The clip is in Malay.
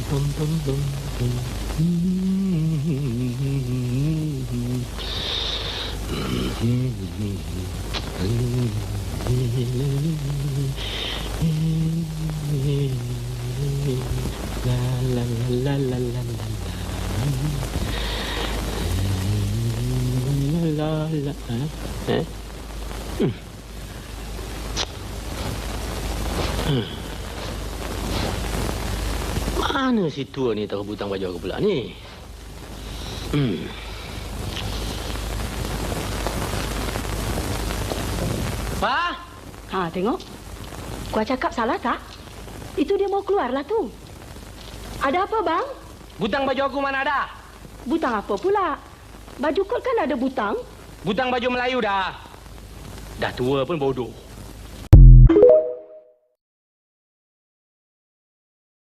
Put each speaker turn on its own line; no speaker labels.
Bum, bum, bum, bum. La la la la la la la. La la la. Mana si tua ni tahu butang baju aku pula ni? Pa?
Ha, tengok. Gua cakap salah tak? Itu dia mau keluarlah tu. Ada apa, bang?
Butang baju aku mana ada?
Butang apa pula? Baju kot kan ada butang.
Butang baju Melayu dah. Dah tua pun bodoh.